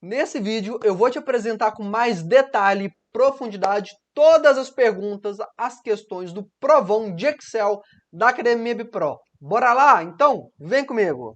Nesse vídeo eu vou te apresentar com mais detalhe e profundidade todas as perguntas, as questões do provão de Excel da Academia Bipro. Bora lá? Então, vem comigo!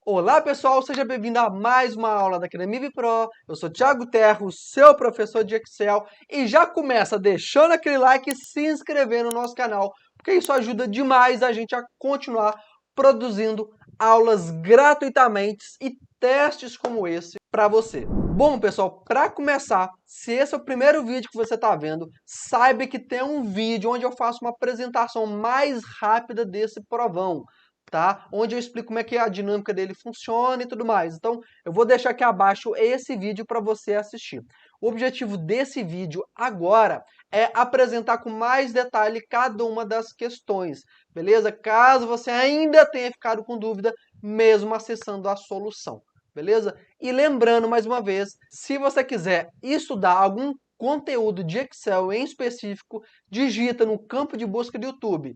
Olá pessoal, seja bem-vindo a mais uma aula da Academia Bipro. Eu sou Thiago Terro, seu professor de Excel, e já começa deixando aquele like e se inscrevendo no nosso canal, porque isso ajuda demais a gente a continuar produzindo aulas gratuitamente e testes como esse para você. Bom pessoal, para começar, se esse é o primeiro vídeo que você está vendo, saiba que tem um vídeo onde eu faço uma apresentação mais rápida desse provão. Tá? Onde eu explico como é que a dinâmica dele funciona e tudo mais. Então, eu vou deixar aqui abaixo esse vídeo para você assistir. O objetivo desse vídeo agora é apresentar com mais detalhe cada uma das questões, beleza? Caso você ainda tenha ficado com dúvida, mesmo acessando a solução, beleza? E lembrando, mais uma vez, se você quiser estudar algum conteúdo de Excel em específico, digita no campo de busca do YouTube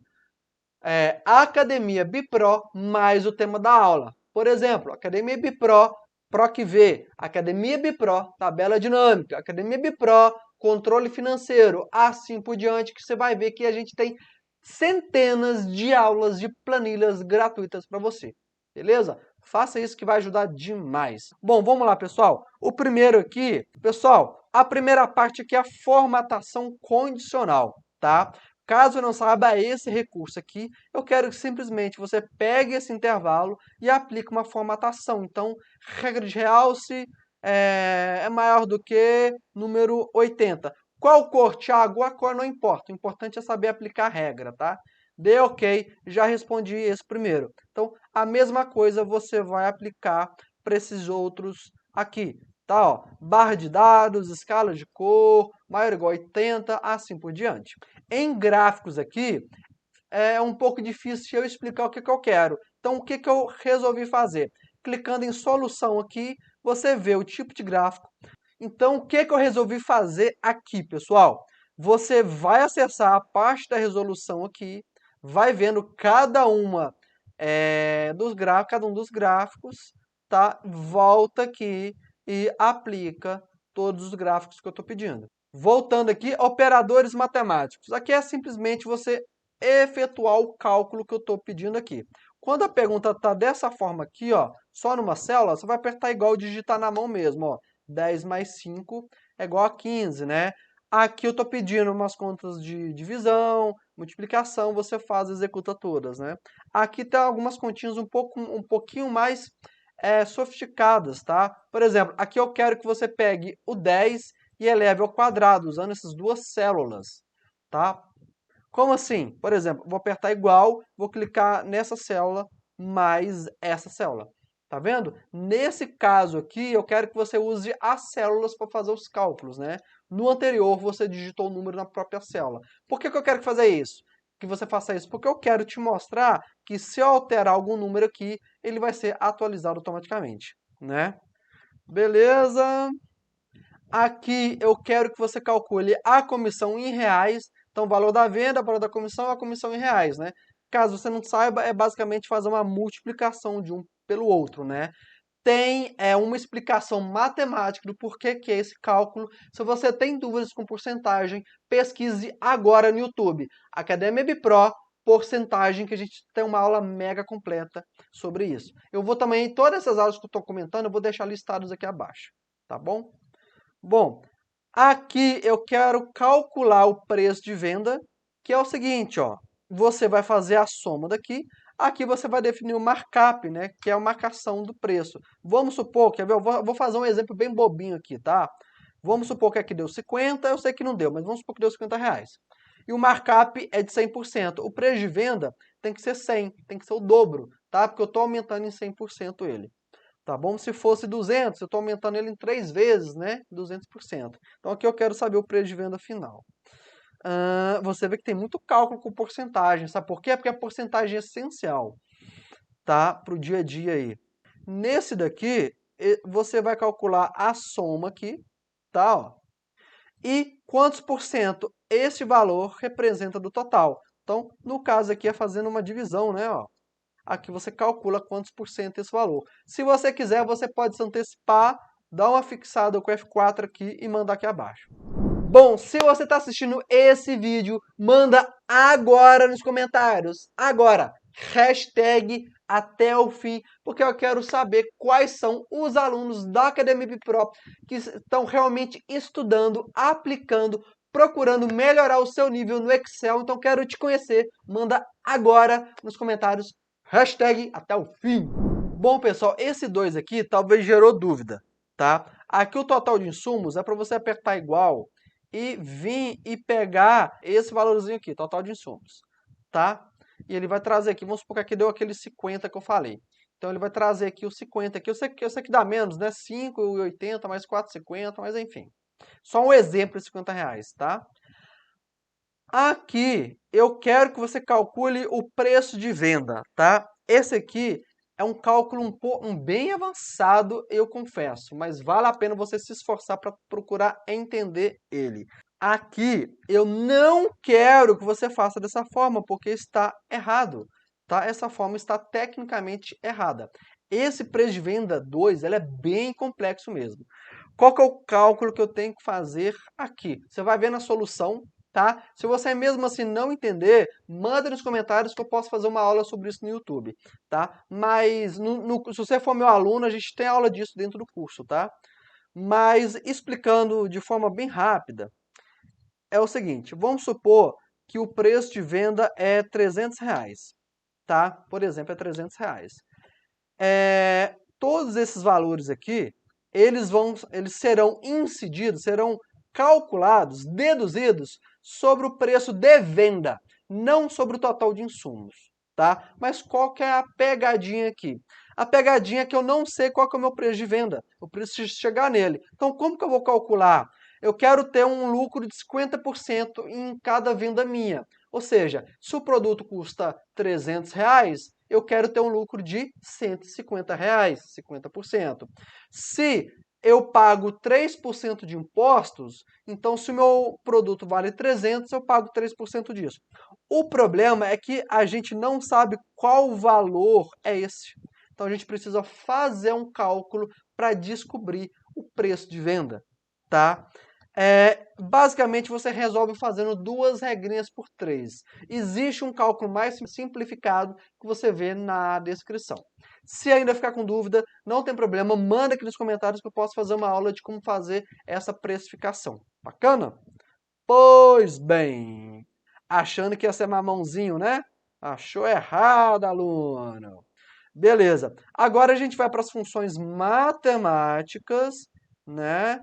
Academia Bipro mais o tema da aula. Por exemplo, Academia Bipro, PROC-V, Academia Bipro, tabela dinâmica, Academia Bipro, controle financeiro, assim por diante, que você vai ver que a gente tem centenas de aulas de planilhas gratuitas para você, beleza? Faça isso que vai ajudar demais. Bom, vamos lá, pessoal. O primeiro aqui, pessoal, a primeira parte aqui é a formatação condicional, tá? Caso não saiba esse recurso aqui, eu quero que simplesmente você pegue esse intervalo e aplique uma formatação. Então, regra de realce é maior do que número 80. Qual cor, Thiago? A cor não importa. O importante é saber aplicar a regra, tá? Dê OK, já respondi esse primeiro. Então, a mesma coisa você vai aplicar para esses outros aqui. Tá, ó, barra de dados, escala de cor, maior ou igual a 80, assim por diante. Em gráficos aqui, é um pouco difícil eu explicar o que eu quero. Então, o que eu resolvi fazer? Clicando em solução aqui, você vê o tipo de gráfico. Então, o que eu resolvi fazer aqui, pessoal? Você vai acessar a parte da resolução aqui, vai vendo cada uma cada um dos gráficos, tá? Volta aqui e aplica todos os gráficos que eu estou pedindo. Voltando aqui, operadores matemáticos. Aqui é simplesmente você efetuar o cálculo que eu estou pedindo aqui. Quando a pergunta está dessa forma aqui, ó, só numa célula, você vai apertar igual digitar na mão mesmo, ó. 10 mais 5 é igual a 15, né? Aqui eu estou pedindo umas contas de divisão, multiplicação, você faz, executa todas, né? Aqui tem algumas continhas um pouquinho mais sofisticadas, tá? Por exemplo, aqui eu quero que você pegue o 10 e eleve ao quadrado, usando essas duas células, tá? Como assim? Por exemplo, vou apertar igual, vou clicar nessa célula mais essa célula. Tá vendo? Nesse caso aqui, eu quero que você use as células para fazer os cálculos, né? No anterior, você digitou o número na própria célula. Por que eu quero fazer isso? Que você faça isso? Porque eu quero te mostrar que se eu alterar algum número aqui, ele vai ser atualizado automaticamente, né? Beleza? Aqui eu quero que você calcule a comissão em reais. Então, o valor da venda, o valor da comissão, a comissão em reais, né? Caso você não saiba, é basicamente fazer uma multiplicação de um pelo outro, né? Tem uma explicação matemática do porquê que é esse cálculo. Se você tem dúvidas com porcentagem, pesquise agora no YouTube. Academia Bipro, porcentagem, que a gente tem uma aula mega completa sobre isso. Eu vou também, todas essas aulas que eu estou comentando, eu vou deixar listados aqui abaixo, tá bom? Bom, aqui eu quero calcular o preço de venda, que é o seguinte, ó. Você vai fazer a soma daqui, aqui você vai definir o markup, né, que é a marcação do preço. Vamos supor, quer ver, eu vou fazer um exemplo bem bobinho aqui, tá? Vamos supor que aqui deu 50, eu sei que não deu, mas vamos supor que deu 50 reais. E o markup é de 100%. O preço de venda tem que ser 100, tem que ser o dobro, tá? Porque eu estou aumentando em 100% ele. Tá bom? Se fosse 200, eu estou aumentando ele em 3 vezes, né? 200%. Então, aqui eu quero saber o preço de venda final. Você vê que tem muito cálculo com porcentagem. Sabe por quê? Porque a porcentagem é essencial, tá? Para o dia a dia aí. Nesse daqui, você vai calcular a soma aqui, tá? Ó. E quantos por cento este valor representa do total. Então, no caso aqui é fazendo uma divisão, né? Ó. Aqui você calcula quantos por cento é esse valor. Se você quiser, você pode se antecipar, dar uma fixada com o F4 aqui e mandar aqui abaixo. Bom, se você está assistindo esse vídeo, manda agora nos comentários. Agora, hashtag até o fim, porque eu quero saber quais são os alunos da Academia Pro que estão realmente estudando, aplicando, procurando melhorar o seu nível no Excel. Então, quero te conhecer. Manda agora nos comentários. Hashtag até o fim. Bom, pessoal, esse 2 aqui talvez gerou dúvida, tá? Aqui o total de insumos é para você apertar igual e vir e pegar esse valorzinho aqui, total de insumos, tá? E ele vai trazer aqui, vamos supor que aqui deu aquele 50 que eu falei. Então ele vai trazer aqui o 50 aqui, eu sei que dá menos, né? 5,80 mais 4,50, mas enfim. Só um exemplo de R$50, tá? Aqui eu quero que você calcule o preço de venda, tá? Esse aqui é um cálculo bem avançado, eu confesso, mas vale a pena você se esforçar para procurar entender ele. Aqui eu não quero que você faça dessa forma, porque está errado, tá? Essa forma está tecnicamente errada. Esse preço de venda 2, ele é bem complexo mesmo. Qual que é o cálculo que eu tenho que fazer aqui? Você vai ver na solução, tá? Se você mesmo assim não entender, manda nos comentários que eu posso fazer uma aula sobre isso no YouTube, tá? Mas se você for meu aluno, a gente tem aula disso dentro do curso, tá? Mas explicando de forma bem rápida, é o seguinte, vamos supor que o preço de venda é R$300, tá? Por exemplo, é R$300. Todos esses valores aqui, eles serão incididos, serão calculados, deduzidos sobre o preço de venda, não sobre o total de insumos, tá? Mas qual que é a pegadinha aqui? A pegadinha é que eu não sei qual que é o meu preço de venda, eu preciso chegar nele. Então, como que eu vou calcular? Eu quero ter um lucro de 50% em cada venda minha. Ou seja, se o produto custa R$300, eu quero ter um lucro de R$150, 50%. Se eu pago 3% de impostos, então se o meu produto vale 300, eu pago 3% disso. O problema é que a gente não sabe qual valor é esse. Então a gente precisa fazer um cálculo para descobrir o preço de venda, tá? Basicamente, você resolve fazendo 2 regrinhas por 3. Existe um cálculo mais simplificado que você vê na descrição. Se ainda ficar com dúvida, não tem problema, manda aqui nos comentários que eu posso fazer uma aula de como fazer essa precificação. Bacana? Pois bem, achando que ia ser mamãozinho, né? Achou errado, aluno. Beleza. Agora a gente vai para as funções matemáticas, né?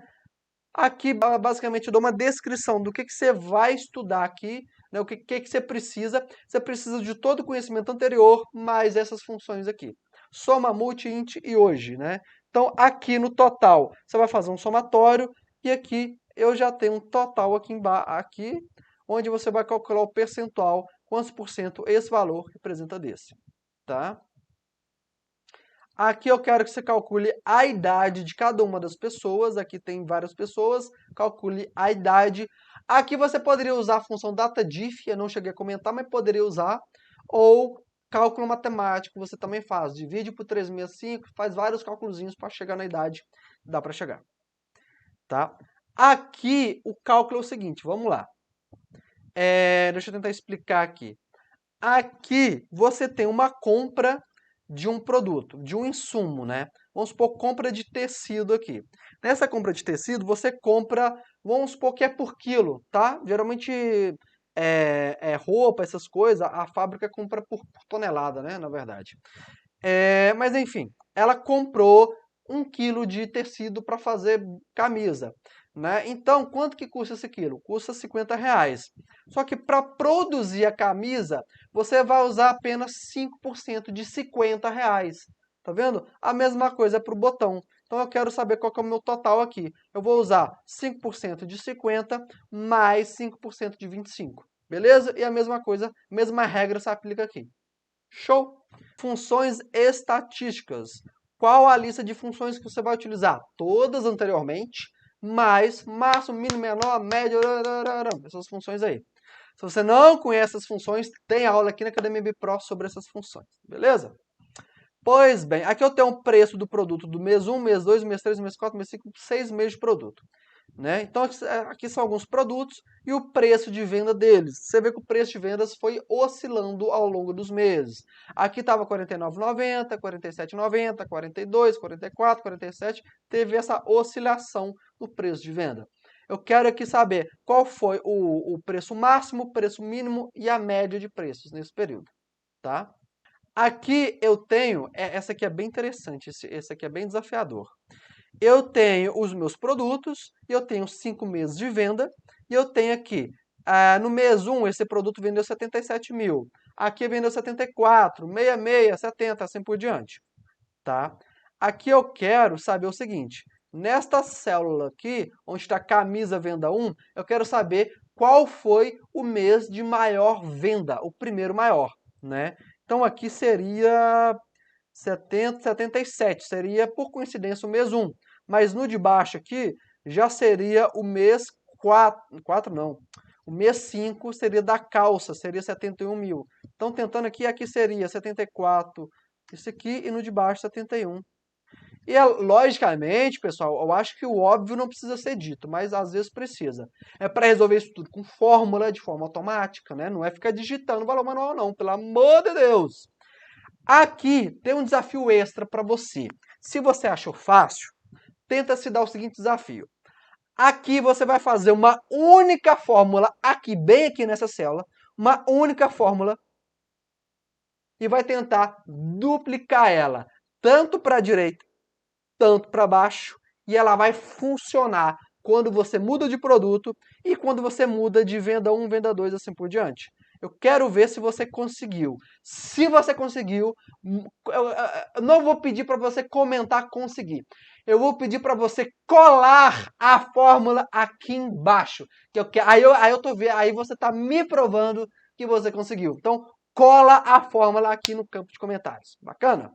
Aqui, basicamente, eu dou uma descrição do que você vai estudar aqui, né? O que você precisa. Você precisa de todo o conhecimento anterior, mais essas funções aqui. Soma, multi, int e hoje, né? Então, aqui no total, você vai fazer um somatório e aqui eu já tenho um total aqui, onde você vai calcular o percentual, quantos por cento esse valor representa desse, tá? Aqui eu quero que você calcule a idade de cada uma das pessoas. Aqui tem várias pessoas. Calcule a idade. Aqui você poderia usar a função DataDiff. Eu não cheguei a comentar, mas poderia usar. Ou cálculo matemático, você também faz. Divide por 365, faz vários cálculozinhos para chegar na idade. Dá para chegar. Tá? Aqui o cálculo é o seguinte, vamos lá. Deixa eu tentar explicar aqui. Aqui você tem uma compra de um produto, de um insumo, né? Vamos supor, compra de tecido aqui. Nessa compra de tecido, você compra, vamos supor que é por quilo, tá? Geralmente, roupa, essas coisas, a fábrica compra por tonelada, né? Na verdade. Mas, enfim, ela comprou 1 quilo de tecido para fazer camisa, né? Então, quanto que custa esse quilo? Custa R$50. Só que para produzir a camisa, você vai usar apenas 5% de R$50. Tá vendo? A mesma coisa para o botão. Então, eu quero saber qual que é o meu total aqui. Eu vou usar 5% de 50 mais 5% de 25. Beleza? E a mesma coisa, mesma regra se aplica aqui. Show? Funções estatísticas. Qual a lista de funções que você vai utilizar? Todas anteriormente, mais máximo, mínimo, menor, médio, essas funções aí. Se você não conhece essas funções, tem aula aqui na Academia Bipro sobre essas funções, beleza? Pois bem, aqui eu tenho o preço do produto do mês 1, mês 2, mês 3, mês 4, mês 5, 6 meses de produto. Né? Então, aqui são alguns produtos e o preço de venda deles. Você vê que o preço de vendas foi oscilando ao longo dos meses. Aqui estava R$ 49,90, R$ 47,90, R$ 42, R$ 44, R$ 47. Teve essa oscilação no preço de venda. Eu quero aqui saber qual foi o preço máximo, o preço mínimo e a média de preços nesse período. Tá? Aqui eu tenho, essa aqui é bem interessante, esse aqui é bem desafiador. Eu tenho os meus produtos, eu tenho 5 meses de venda, e eu tenho aqui, no mês 1, esse produto vendeu 77 mil, aqui vendeu 74, 66, 70, assim por diante. Tá? Aqui eu quero saber o seguinte, nesta célula aqui, onde está camisa venda 1, eu quero saber qual foi o mês de maior venda, o primeiro maior, né? Então aqui seria 70, 77, seria por coincidência o mês 1. Mas no de baixo aqui já seria o mês 4 não. O mês 5 seria da calça, seria 71 mil. Então tentando aqui seria 74, isso aqui, e no de baixo 71. E logicamente, pessoal, eu acho que o óbvio não precisa ser dito, mas às vezes precisa. É para resolver isso tudo com fórmula, de forma automática, né? Não é ficar digitando valor manual não, pelo amor de Deus. Aqui tem um desafio extra para você. Se você achou fácil, tenta se dar o seguinte desafio. Aqui você vai fazer uma única fórmula, bem aqui nessa célula, uma única fórmula, e vai tentar duplicar ela, tanto para a direita, tanto para baixo, e ela vai funcionar quando você muda de produto e quando você muda de venda 1, venda 2, assim por diante. Eu quero ver se você conseguiu. Se você conseguiu, eu não vou pedir para você comentar conseguir. Eu vou pedir para você colar a fórmula aqui embaixo. Aí você está me provando que você conseguiu. Então, cola a fórmula aqui no campo de comentários. Bacana?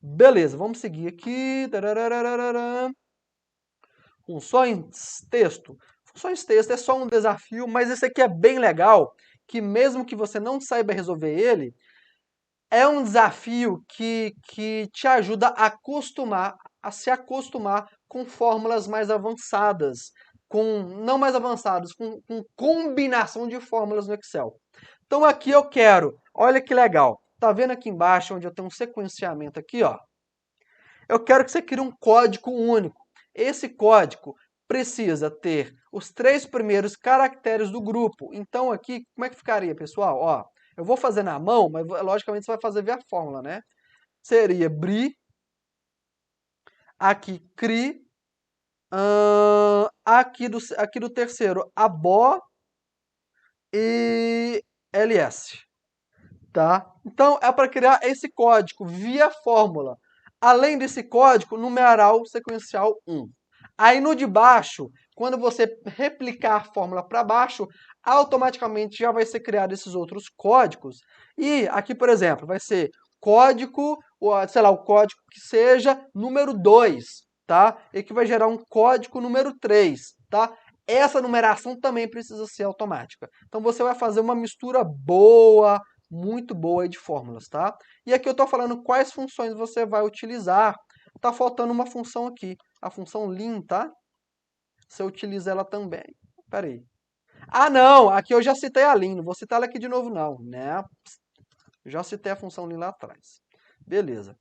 Beleza, vamos seguir aqui. Funções texto. Funções texto é só um desafio, mas esse aqui é bem legal, que mesmo que você não saiba resolver ele, é um desafio que te ajuda a se acostumar com fórmulas mais avançadas, não mais avançadas, com combinação de fórmulas no Excel. Então aqui eu quero, olha que legal, tá vendo aqui embaixo onde eu tenho um sequenciamento aqui, ó? Eu quero que você crie um código único. Esse código precisa ter os 3 primeiros caracteres do grupo. Então aqui, como é que ficaria, pessoal? Ó, eu vou fazer na mão, mas logicamente você vai fazer via fórmula, né? Seria BRI, aqui CRI, aqui do terceiro ABO e LS. Tá? Então é para criar esse código via fórmula. Além desse código, numeral sequencial 1. Aí no de baixo, quando você replicar a fórmula para baixo, automaticamente já vai ser criado esses outros códigos. E aqui, por exemplo, vai ser código, sei lá, o código que seja número 2, tá? E que vai gerar um código número 3, tá? Essa numeração também precisa ser automática. Então você vai fazer uma mistura boa, muito boa aí de fórmulas, tá? E aqui eu estou falando quais funções você vai utilizar. Tá faltando uma função aqui, a função lim, tá? Você utiliza ela também. Pera aí. Ah, não! Aqui eu já citei a lim, não vou citar ela aqui de novo, não, né? Já citei a função lim lá atrás. Beleza.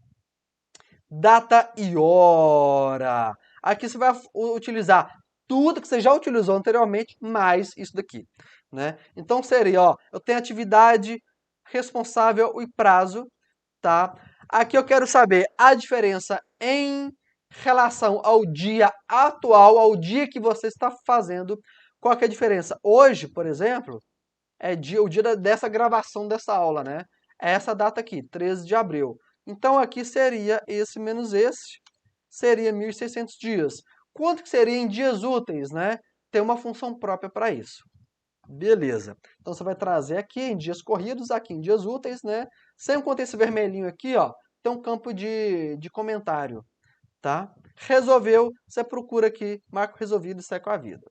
Data e hora. Aqui você vai utilizar tudo que você já utilizou anteriormente, mais isso daqui, né? Então seria, ó, eu tenho atividade, responsável e prazo, tá? Aqui eu quero saber a diferença em relação ao dia atual, ao dia que você está fazendo. Qual que é a diferença? Hoje, por exemplo, é o dia dessa gravação dessa aula, né? É essa data aqui, 13 de abril. Então aqui seria esse menos esse, seria 1.600 dias. Quanto que seria em dias úteis, né? Tem uma função própria para isso. Beleza. Então você vai trazer aqui em dias corridos, aqui em dias úteis, né? Sempre quando tem esse vermelhinho aqui, ó, tem um campo de comentário, tá? Resolveu, você procura aqui, marca o resolvido e segue com a vida.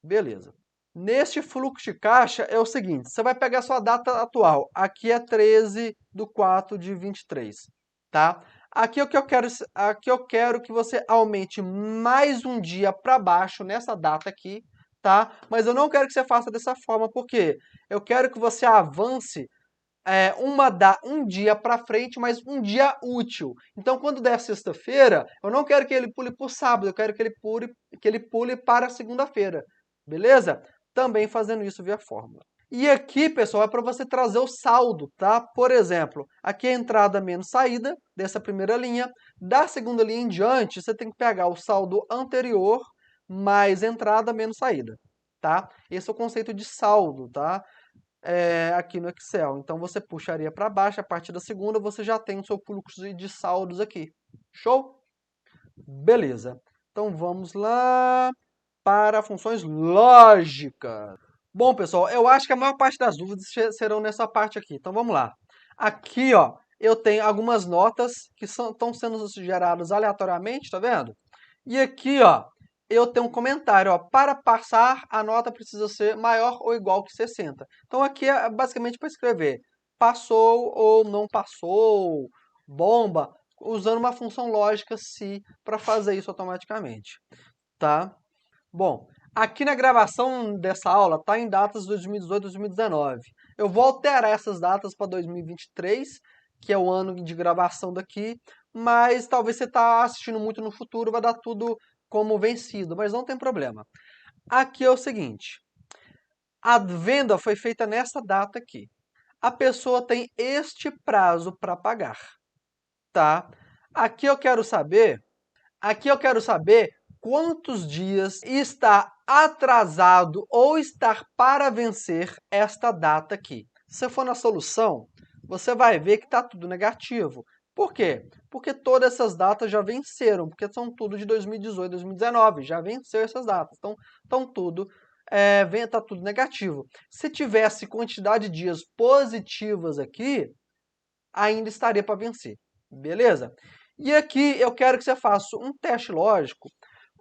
Beleza. Neste fluxo de caixa é o seguinte, você vai pegar a sua data atual. Aqui é 13/4/23, tá? Aqui eu quero que você aumente mais um dia para baixo nessa data aqui, tá? Mas eu não quero que você faça dessa forma, porque eu quero que você avance um dia para frente, mas um dia útil. Então, quando der sexta-feira, eu não quero que ele pule para o sábado, eu quero que ele pule para a segunda-feira. Beleza? Também fazendo isso via fórmula. E aqui, pessoal, é para você trazer o saldo, tá? Por exemplo, aqui é entrada menos saída dessa primeira linha. Da segunda linha em diante, você tem que pegar o saldo anterior mais entrada menos saída, tá? Esse é o conceito de saldo, tá? Aqui no Excel. Então, você puxaria para baixo, a partir da segunda você já tem o seu fluxo de saldos aqui. Show? Beleza. Então, vamos lá para funções lógicas. Bom, pessoal, eu acho que a maior parte das dúvidas serão nessa parte aqui. Então, vamos lá. Aqui, ó, eu tenho algumas notas que estão sendo geradas aleatoriamente, tá vendo? E aqui, ó, eu tenho um comentário, ó, para passar, a nota precisa ser maior ou igual que 60. Então, aqui é basicamente para escrever passou ou não passou, bomba, usando uma função lógica se para fazer isso automaticamente, tá? Bom, aqui na gravação dessa aula tá em datas de 2018 e 2019. Eu vou alterar essas datas para 2023, que é o ano de gravação daqui, mas talvez você tá assistindo muito no futuro, vai dar tudo como vencido, mas não tem problema. Aqui é o seguinte, a venda foi feita nessa data aqui. A pessoa tem este prazo para pagar, tá? Aqui eu quero saber Aqui eu quero saber quantos dias está atrasado ou estar para vencer esta data aqui. Se você for na solução, você vai ver que está tudo negativo. Por quê? Porque todas essas datas já venceram, porque são tudo de 2018, 2019, já venceu essas datas. Então, tá tudo negativo. Se tivesse quantidade de dias positivas aqui, ainda estaria para vencer. Beleza? E aqui eu quero que você faça um teste lógico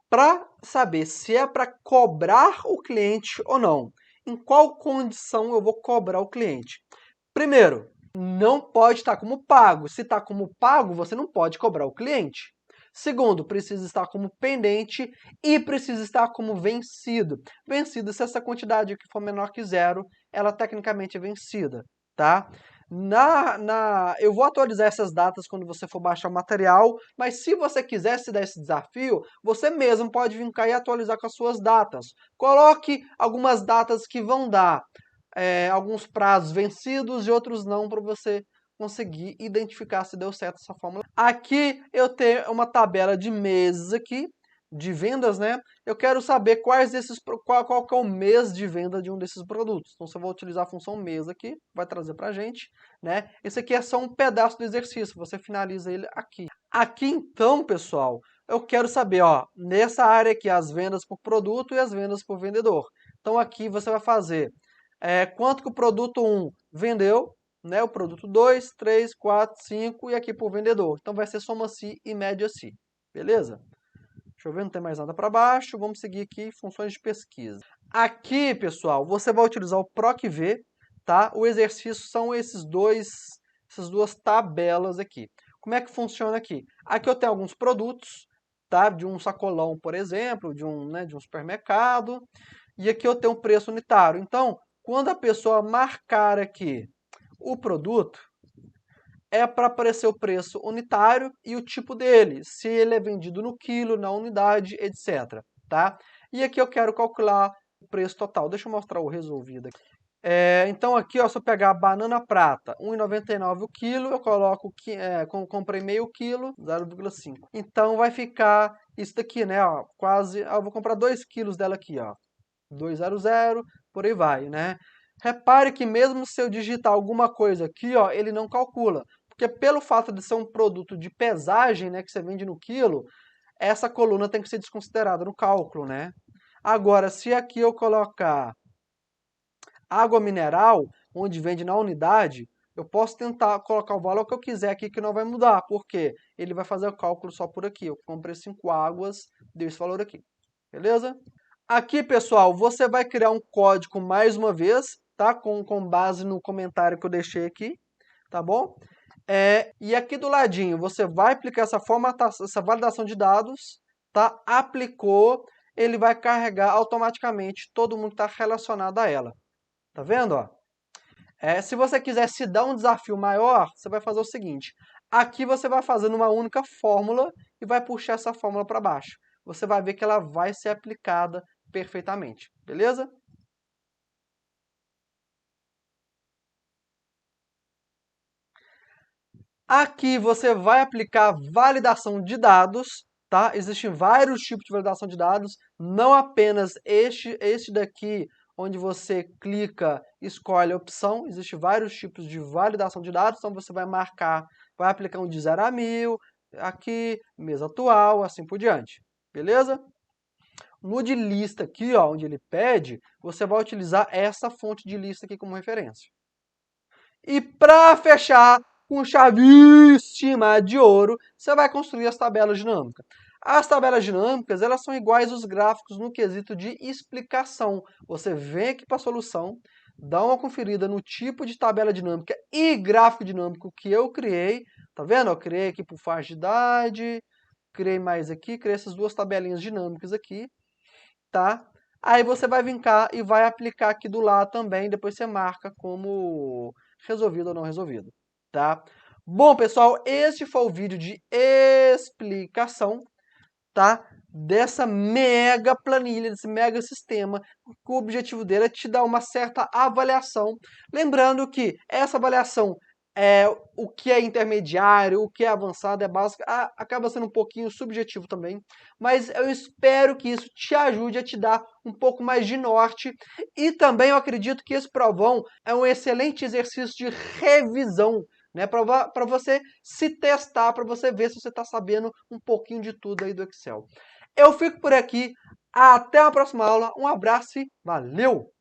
para saber se é para cobrar o cliente ou não. Em qual condição eu vou cobrar o cliente? Primeiro, não pode estar como pago. Se está como pago, você não pode cobrar o cliente. Segundo, precisa estar como pendente e precisa estar como vencido. Vencido, se essa quantidade aqui for menor que zero, ela tecnicamente é vencida, tá? Eu vou atualizar essas datas quando você for baixar o material, mas se você quiser se dar esse desafio, você mesmo pode vir cá e atualizar com as suas datas. Coloque algumas datas que vão dar alguns prazos vencidos e outros não, para você conseguir identificar se deu certo essa fórmula. Aqui eu tenho uma tabela de meses aqui, de vendas, né? Eu quero saber qual que é o mês de venda de um desses produtos. Então, se eu vou utilizar a função mês aqui, vai trazer para a gente, né? Esse aqui é só um pedaço do exercício, você finaliza ele aqui. Aqui, então, pessoal, eu quero saber, ó, nessa área aqui, as vendas por produto e as vendas por vendedor. Então, aqui você vai fazer quanto que o produto 1 vendeu, né? O produto 2, 3, 4, 5 e aqui por vendedor. Então, vai ser soma-se e média-se, beleza? Deixa eu ver, não tem mais nada para baixo. Vamos seguir aqui, funções de pesquisa. Aqui, pessoal, você vai utilizar o PROC-V, tá? O exercício são essas duas tabelas aqui. Como é que funciona aqui? Aqui eu tenho alguns produtos, tá? De um sacolão, por exemplo, de um supermercado. E aqui eu tenho um preço unitário. Então, quando a pessoa marcar aqui o produto, é para aparecer o preço unitário e o tipo dele, se ele é vendido no quilo, na unidade, etc. Tá? E aqui eu quero calcular o preço total. Deixa eu mostrar o resolvido aqui. Então aqui, ó, se eu pegar a banana prata, R$ 1,99 o quilo, eu coloco que comprei meio quilo, 0,5. Então vai ficar isso daqui, né? Ó, quase. Eu vou comprar 2 quilos dela aqui, ó. 200, por aí vai, né? Repare que mesmo se eu digitar alguma coisa aqui, ó, ele não calcula. Porque pelo fato de ser um produto de pesagem, né, que você vende no quilo, essa coluna tem que ser desconsiderada no cálculo, né? Agora, se aqui eu colocar água mineral, onde vende na unidade, eu posso tentar colocar o valor que eu quiser aqui que não vai mudar, porque ele vai fazer o cálculo só por aqui. Eu comprei 5 águas, deu esse valor aqui, beleza? Aqui, pessoal, você vai criar um código mais uma vez, tá? Com base no comentário que eu deixei aqui, tá bom? E aqui do ladinho, você vai aplicar essa formatação, essa validação de dados, tá? Aplicou, ele vai carregar automaticamente todo mundo que está relacionado a ela. Tá vendo, ó? Se você quiser se dar um desafio maior, você vai fazer o seguinte. Aqui você vai fazendo uma única fórmula e vai puxar essa fórmula para baixo. Você vai ver que ela vai ser aplicada perfeitamente, beleza? Aqui você vai aplicar validação de dados, tá? Existem vários tipos de validação de dados, não apenas este daqui, onde você clica, escolhe a opção. Existem vários tipos de validação de dados, então você vai marcar, vai aplicar um de 0 a 1000, aqui, mês atual, assim por diante, beleza? No de lista aqui, ó, onde ele pede, você vai utilizar essa fonte de lista aqui como referência. E para fechar com chavíssima de ouro, você vai construir as tabelas dinâmicas. As tabelas dinâmicas, elas são iguais aos gráficos no quesito de explicação. Você vem aqui para a solução, dá uma conferida no tipo de tabela dinâmica e gráfico dinâmico que eu criei. Tá vendo? Eu criei aqui por faixa de idade, criei mais aqui, criei essas duas tabelinhas dinâmicas aqui, tá? Aí você vai vir cá e vai aplicar aqui do lado também, depois você marca como resolvido ou não resolvido, tá? Bom, pessoal, este foi o vídeo de explicação, tá? Dessa mega planilha, desse mega sistema, que o objetivo dele é te dar uma certa avaliação. Lembrando que essa avaliação o que é intermediário, o que é avançado, é básico, acaba sendo um pouquinho subjetivo também, mas eu espero que isso te ajude a te dar um pouco mais de norte, e também eu acredito que esse provão é um excelente exercício de revisão, né, para você se testar, para você ver se você está sabendo um pouquinho de tudo aí do Excel. Eu fico por aqui, até a próxima aula, um abraço e valeu!